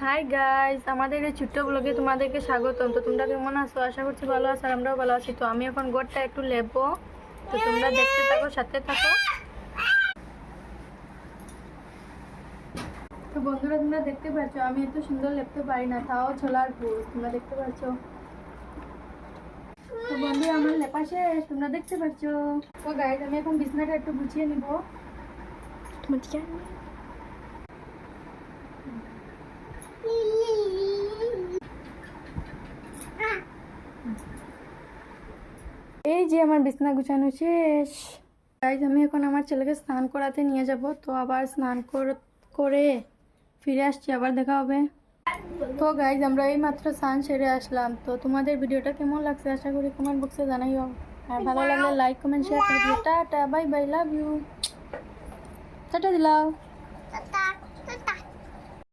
Hi guys, আমাদের এই ছোট্ট ব্লগে তোমাদেরকে স্বাগতম। তো তোমরা কেমন আছো? আশা করছি ভালো আছো, আর আমরাও ভালো আছি। তো আমি এখন ঘরটা একটু লেপবো, তো তোমরা দেখতে থাকো, সাথে থাকো। তো বন্ধুরা, তোমরা দেখতে পাচ্ছ আমি এত সুন্দর লেপতে পারি না, তাও ছোলার ভুল তোমরা দেখতে পাচ্ছ। তো বন্ধুরা, আমার লেপা শেষ, তোমরা দেখতে পাচ্ছ। তো গাইস, আমি এখন বিছনাটা একটু গুছিয়ে নিব। এই যে আমার বিছানা গুছানো শেষ। গাইজ, আমি এখন আমার ছেলেকে স্নান করাতে নিয়ে যাব, তো আবার স্নান করে ফিরে আসছি, আবার দেখা হবে। তো গাইজ, আমরা এই মাত্র স্নান সেরে আসলাম। তো তোমাদের ভিডিওটা কেমন লাগছে আশা করি কমেন্ট বক্সে জানাইও, আর ভালো লাগলে লাইক কমেন্ট শেয়ার করে দিও। Tata, bye bye, love you, tata দিলাও।